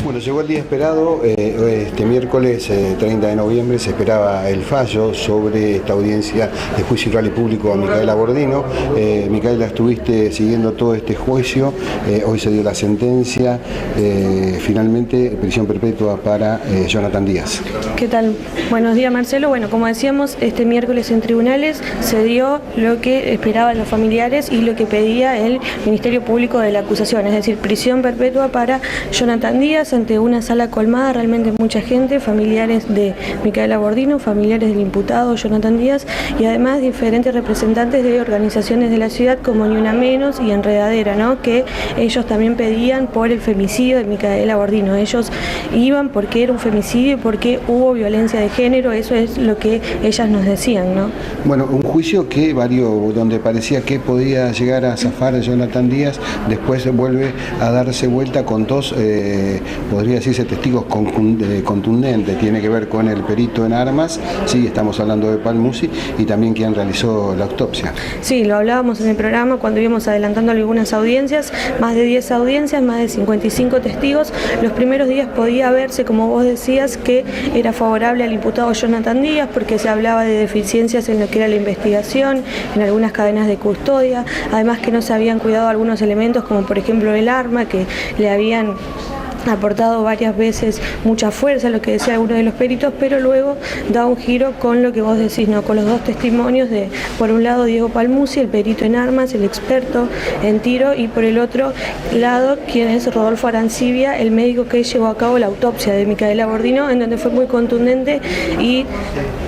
Bueno, llegó el día esperado. Este miércoles 30 de noviembre se esperaba el fallo sobre esta audiencia de juicio oral y público a Micaela Bordino. Micaela, estuviste siguiendo todo este juicio. Hoy se dio la sentencia. Finalmente, prisión perpetua para Jonathan Díaz. ¿Qué tal? Buenos días, Marcelo. Bueno, como decíamos, este miércoles en tribunales se dio lo que esperaban los familiares y lo que pedía el Ministerio Público de la acusación, es decir, prisión perpetua para Jonathan Díaz ante una sala colmada, realmente mucha gente, familiares de Micaela Bordino, familiares del imputado Jonathan Díaz y además diferentes representantes de organizaciones de la ciudad como Ni Una Menos y Enredadera, ¿no? Que ellos también pedían por el femicidio de Micaela Bordino. Ellos iban porque era un femicidio y porque hubo violencia de género, eso es lo que ellas nos decían, ¿no? Bueno, un juicio que varió, donde parecía que podía llegar a zafar a Jonathan Díaz, después vuelve a darse vuelta con dos, podría decirse, testigos contundentes. Tiene que ver con el perito en armas, sí, estamos hablando de Palmuzzi, y también quien realizó la autopsia. Sí, lo hablábamos en el programa cuando íbamos adelantando algunas audiencias, más de 10 audiencias, más de 55 testigos. Los primeros días podía verse, como vos decías, que era favorable al imputado Jonathan Díaz porque se hablaba de deficiencias en lo que era la investigación, en algunas cadenas de custodia, además que no se habían cuidado algunos elementos como por ejemplo el arma, que le habían aportado varias veces mucha fuerza, lo que decía uno de los peritos, pero luego da un giro con lo que vos decís, ¿no? Con los dos testimonios de, por un lado, Diego Palmuzzi, el perito en armas, el experto en tiro, y por el otro lado, quien es Rodolfo Arancibia, el médico que llevó a cabo la autopsia de Micaela Bordino, en donde fue muy contundente, y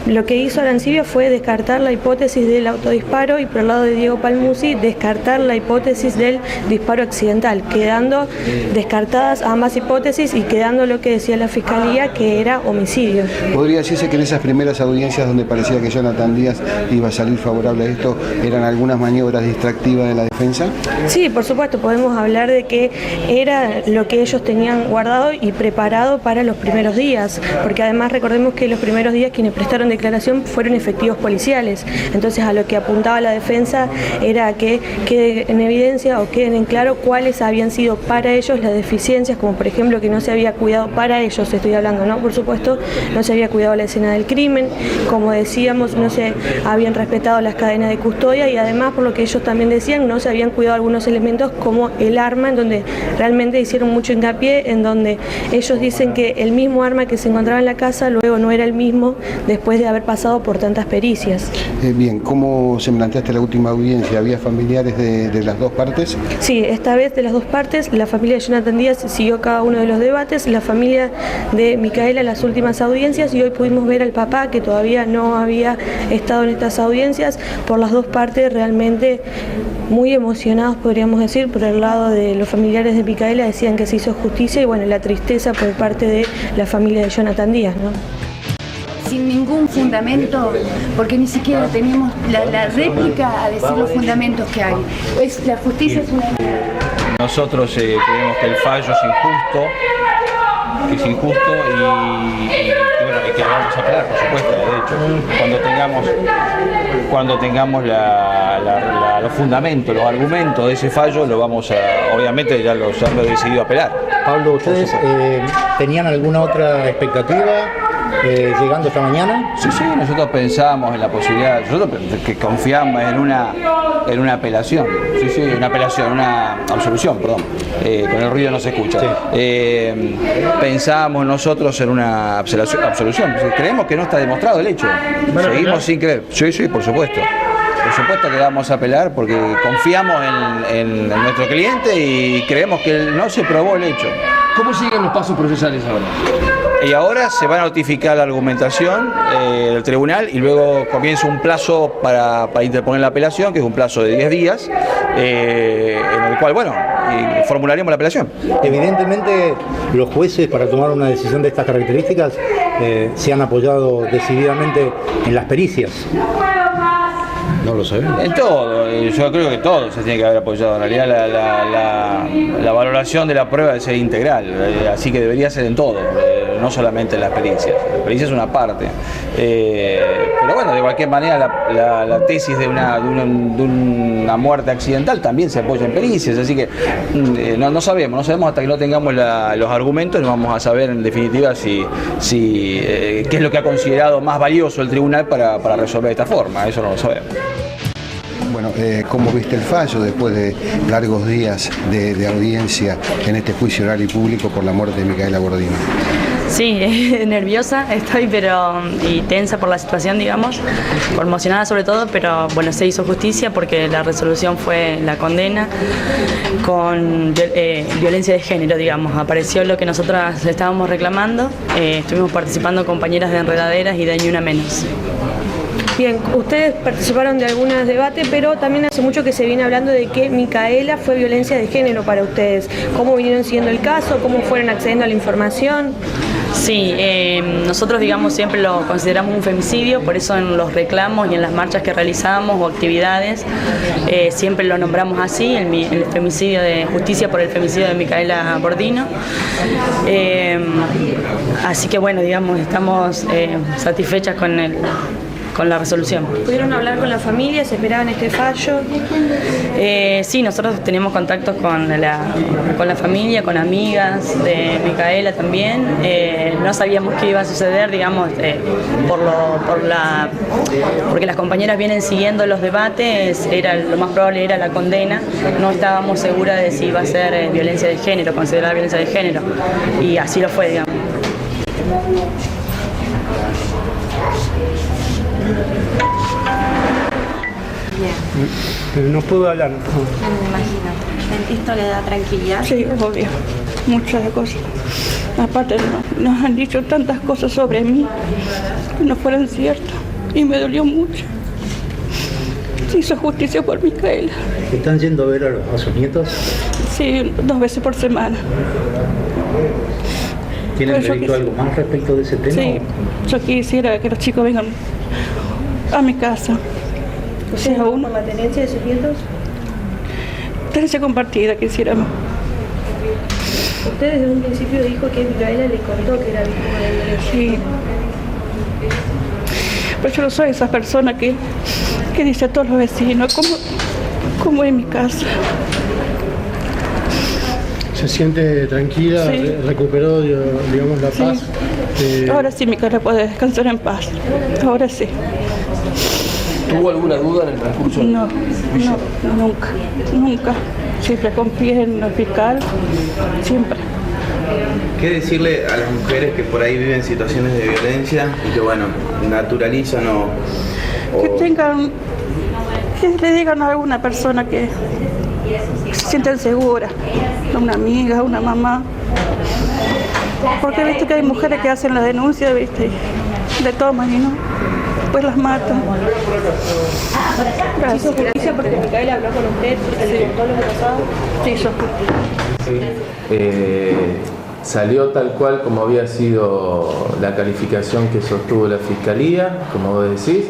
lo que hizo Arancibia fue descartar la hipótesis del autodisparo y por el lado de Diego Palmuzzi descartar la hipótesis del disparo accidental, quedando descartadas ambas hipótesis y quedando lo que decía la Fiscalía, que era homicidio. ¿Podría decirse que en esas primeras audiencias donde parecía que Jonathan Díaz iba a salir favorable a esto, eran algunas maniobras distractivas de la defensa? Sí, por supuesto, podemos hablar de que era lo que ellos tenían guardado y preparado para los primeros días, porque además recordemos que los primeros días quienes prestaron declaración fueron efectivos policiales, entonces a lo que apuntaba la defensa era que quede en evidencia o queden en claro cuáles habían sido para ellos las deficiencias, como por ejemplo que no se había cuidado para ellos, estoy hablando, ¿no? Por supuesto, no se había cuidado la escena del crimen, como decíamos, no se habían respetado las cadenas de custodia y además, por lo que ellos también decían, no se habían cuidado algunos elementos como el arma, en donde realmente hicieron mucho hincapié, en donde ellos dicen que el mismo arma que se encontraba en la casa luego no era el mismo después de haber pasado por tantas pericias. Bien, ¿cómo se planteaste la última audiencia? ¿Había familiares de las dos partes? Sí, esta vez de las dos partes, la familia de Jonathan Díaz siguió cada uno de los debates, la familia de Micaela las últimas audiencias, y hoy pudimos ver al papá que todavía no había estado en estas audiencias, por las dos partes realmente muy emocionados, podríamos decir. Por el lado de los familiares de Micaela decían que se hizo justicia y bueno, la tristeza por parte de la familia de Jonathan Díaz, ¿no? Sin ningún fundamento, porque ni siquiera tenemos la réplica a decir los fundamentos que hay. La justicia es una... Nosotros creemos que el fallo es injusto y bueno, que vamos a apelar, por supuesto, de hecho, cuando tengamos los fundamentos, los argumentos de ese fallo, lo vamos a, obviamente ya lo he decidido apelar. Pablo, ¿ustedes tenían alguna otra expectativa? Llegando esta mañana. Sí, nosotros pensábamos en la posibilidad, nosotros que confiamos en una apelación, una absolución, perdón, con el ruido no se escucha. Sí. Pensábamos nosotros en una absolución, creemos que no está demostrado el hecho, seguimos sin creer, sí, por supuesto. Por supuesto que vamos a apelar porque confiamos en nuestro cliente y creemos que no se probó el hecho. ¿Cómo siguen los pasos procesales ahora? Y ahora se va a notificar la argumentación del tribunal y luego comienza un plazo para interponer la apelación, que es un plazo de 10 días, en el cual, bueno, formularemos la apelación. Evidentemente, los jueces, para tomar una decisión de estas características, se han apoyado decididamente en las pericias. No lo sabemos. En todo, yo creo que todo se tiene que haber apoyado. En realidad la valoración de la prueba debe ser integral, así que debería ser en todo. no solamente las pericias. La pericia es una parte. Pero bueno, de cualquier manera la tesis de una muerte accidental también se apoya en pericias, así que no sabemos hasta que no tengamos los argumentos, no vamos a saber en definitiva qué es lo que ha considerado más valioso el tribunal para resolver de esta forma, eso no lo sabemos. Bueno, ¿cómo viste el fallo después de largos días de audiencia en este juicio oral y público por la muerte de Micaela Bordino? Sí, nerviosa estoy, y tensa por la situación, digamos, conmocionada sobre todo, pero bueno, se hizo justicia porque la resolución fue la condena con violencia de género, digamos. Apareció lo que nosotras estábamos reclamando, estuvimos participando compañeras de Enredaderas y de Ni Una Menos. Bien, ustedes participaron de algunos debates, pero también hace mucho que se viene hablando de que Micaela fue violencia de género para ustedes. ¿Cómo vinieron siguiendo el caso? ¿Cómo fueron accediendo a la información? Sí, nosotros digamos siempre lo consideramos un femicidio, por eso en los reclamos y en las marchas que realizamos o actividades siempre lo nombramos así, el femicidio de justicia por el femicidio de Micaela Bordino. Así que bueno, digamos, estamos satisfechas con la resolución. ¿Pudieron hablar con la familia? ¿Se esperaban este fallo? Sí, nosotros tenemos contactos con la familia, con amigas de Micaela también. No sabíamos qué iba a suceder, digamos, porque las compañeras vienen siguiendo los debates, lo más probable era la condena. No estábamos seguras de si iba a ser violencia de género, considerada violencia de género, y así lo fue, digamos. Pero no puedo hablar. Me imagino. ¿Esto le da tranquilidad? Sí, obvio. Muchas cosas. Aparte, nos han dicho tantas cosas sobre mí que no fueron ciertas. Y me dolió mucho. Se hizo justicia por Micaela. ¿Están yendo a ver a sus nietos? Sí, 2 veces por semana. ¿Tienen previsto algo más respecto de ese tema? Sí, yo quisiera que los chicos vengan a mi casa. ¿Ustedes por la tenencia de sus nietos? Tenencia compartida quisiéramos. Usted desde un principio dijo que Micaela le contó que era víctima de violencia. Sí. Pero yo no soy esa persona que dice a todos los vecinos cómo es mi casa. ¿Se siente tranquila? Sí. ¿Recuperó, digamos, la paz? Ahora sí Micaela puede descansar en paz. Ahora sí. ¿Tuvo alguna duda en el transcurso? No, nunca. Siempre confié en el fiscal, siempre. ¿Qué decirle a las mujeres que por ahí viven situaciones de violencia y que, bueno, naturalizan Que le digan a alguna persona que se sienten seguras, a una amiga, a una mamá? Porque viste que hay mujeres que hacen la denuncia, viste, le toman y no, después las matan. ¿Se hizo justicia porque Micaela habló con usted, porque le contó lo que pasaba? Se hizo justicia. Salió tal cual como había sido la calificación que sostuvo la Fiscalía, como vos decís,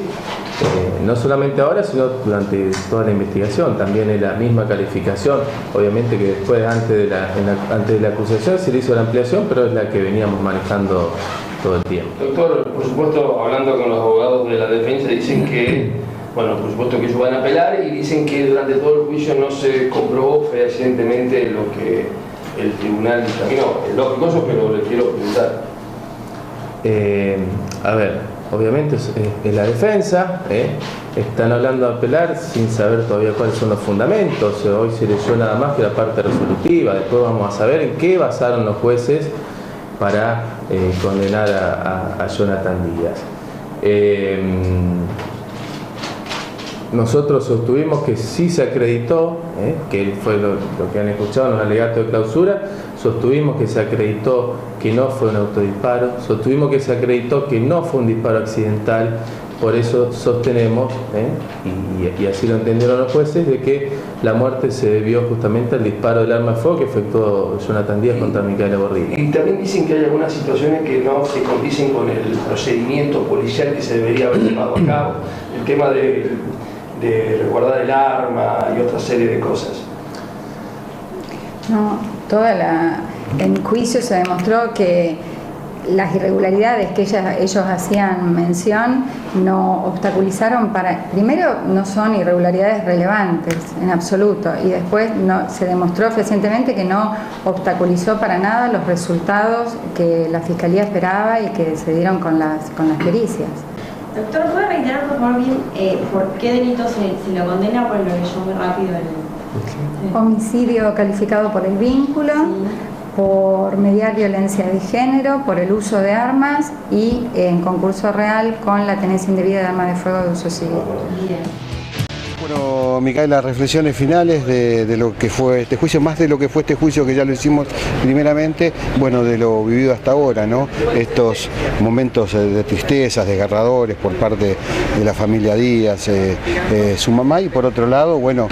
no solamente ahora, sino durante toda la investigación, también es la misma calificación, obviamente que después, antes de la acusación, se le hizo la ampliación, pero es la que veníamos manejando todo el tiempo. Doctor, por supuesto, hablando con los abogados de la defensa, dicen que, bueno, por supuesto que ellos van a apelar y dicen que durante todo el juicio no se comprobó fehacientemente lo que el tribunal dictaminó. Es lógico eso, pero le quiero preguntar. A ver, obviamente es la defensa, están hablando de apelar sin saber todavía cuáles son los fundamentos. Hoy se leyó nada más que la parte resolutiva, después vamos a saber en qué basaron los jueces para condenar a Jonathan Díaz. Nosotros sostuvimos que sí se acreditó, que fue lo que han escuchado en los alegatos de clausura, sostuvimos que se acreditó que no fue un autodisparo, sostuvimos que se acreditó que no fue un disparo accidental, por eso sostenemos, y así lo entendieron los jueces, de que la muerte se debió justamente al disparo del arma de fuego que efectuó Jonathan Díaz contra Micaela Bordino. Y también dicen que hay algunas situaciones que no se condicen con el procedimiento policial que se debería haber llevado a cabo, el tema de resguardar el arma y otra serie de cosas. No, en juicio se demostró que las irregularidades que ellos hacían mención no obstaculizaron primero no son irregularidades relevantes en absoluto, y después se demostró fehacientemente que no obstaculizó para nada los resultados que la Fiscalía esperaba y que se dieron con las pericias. Doctor, ¿puede reiterar por favor bien por qué delito se lo condena? Por lo que yo muy rápido Homicidio calificado por el vínculo, por mediar violencia de género, por el uso de armas y en concurso real con la tenencia indebida de armas de fuego de uso civil. Bueno, Micaela, reflexiones finales de lo que fue este juicio, más de lo que fue este juicio que ya lo hicimos primeramente, bueno, de lo vivido hasta ahora, ¿no? Estos momentos de tristezas, desgarradores por parte de la familia Díaz, su mamá, y por otro lado, bueno,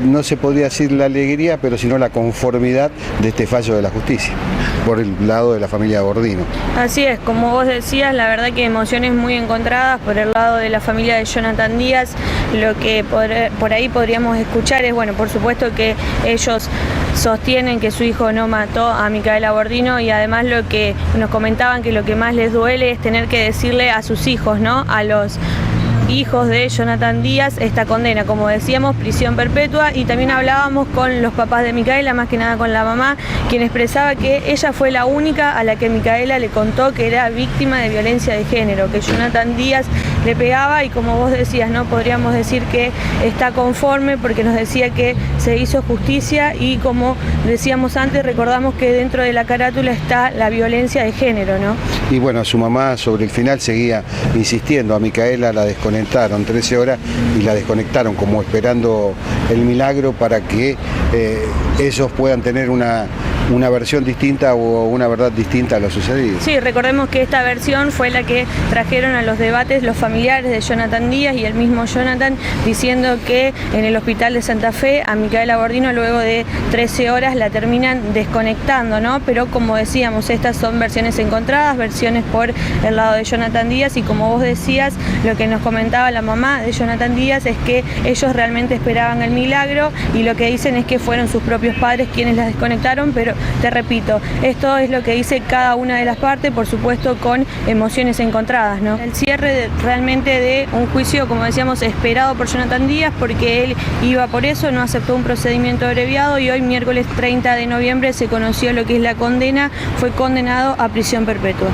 no se podría decir la alegría, pero sino la conformidad de este fallo de la justicia, por el lado de la familia Bordino. Así es, como vos decías, la verdad que emociones muy encontradas por el lado de la familia de Jonathan Díaz. Lo que por ahí podríamos escuchar es, bueno, por supuesto que ellos sostienen que su hijo no mató a Micaela Bordino, y además lo que nos comentaban que lo que más les duele es tener que decirle a sus hijos, ¿no?, a los hijos de Jonathan Díaz, esta condena, como decíamos, prisión perpetua. Y también hablábamos con los papás de Micaela, más que nada con la mamá, quien expresaba que ella fue la única a la que Micaela le contó que era víctima de violencia de género, que Jonathan Díaz le pegaba, y como vos decías, no podríamos decir que está conforme porque nos decía que se hizo justicia, y como decíamos antes, recordamos que dentro de la carátula está la violencia de género, ¿no? Y bueno, su mamá sobre el final seguía insistiendo, a Micaela la desconectaron 13 horas y la desconectaron como esperando el milagro para que ellos puedan tener una versión distinta o una verdad distinta a lo sucedido. Sí, recordemos que esta versión fue la que trajeron a los debates los familiares de Jonathan Díaz y el mismo Jonathan, diciendo que en el hospital de Santa Fe a Micaela Bordino luego de 13 horas la terminan desconectando, ¿no? Pero como decíamos, estas son versiones encontradas, versiones por el lado de Jonathan Díaz, y como vos decías, lo que nos comentaba la mamá de Jonathan Díaz es que ellos realmente esperaban el milagro, y lo que dicen es que fueron sus propios padres quienes las desconectaron, pero te repito, esto es lo que dice cada una de las partes, por supuesto con emociones encontradas, ¿no? El cierre realmente de un juicio, como decíamos, esperado por Jonathan Díaz, porque él iba por eso, no aceptó un procedimiento abreviado, y hoy, miércoles 30 de noviembre, se conoció lo que es la condena, fue condenado a prisión perpetua.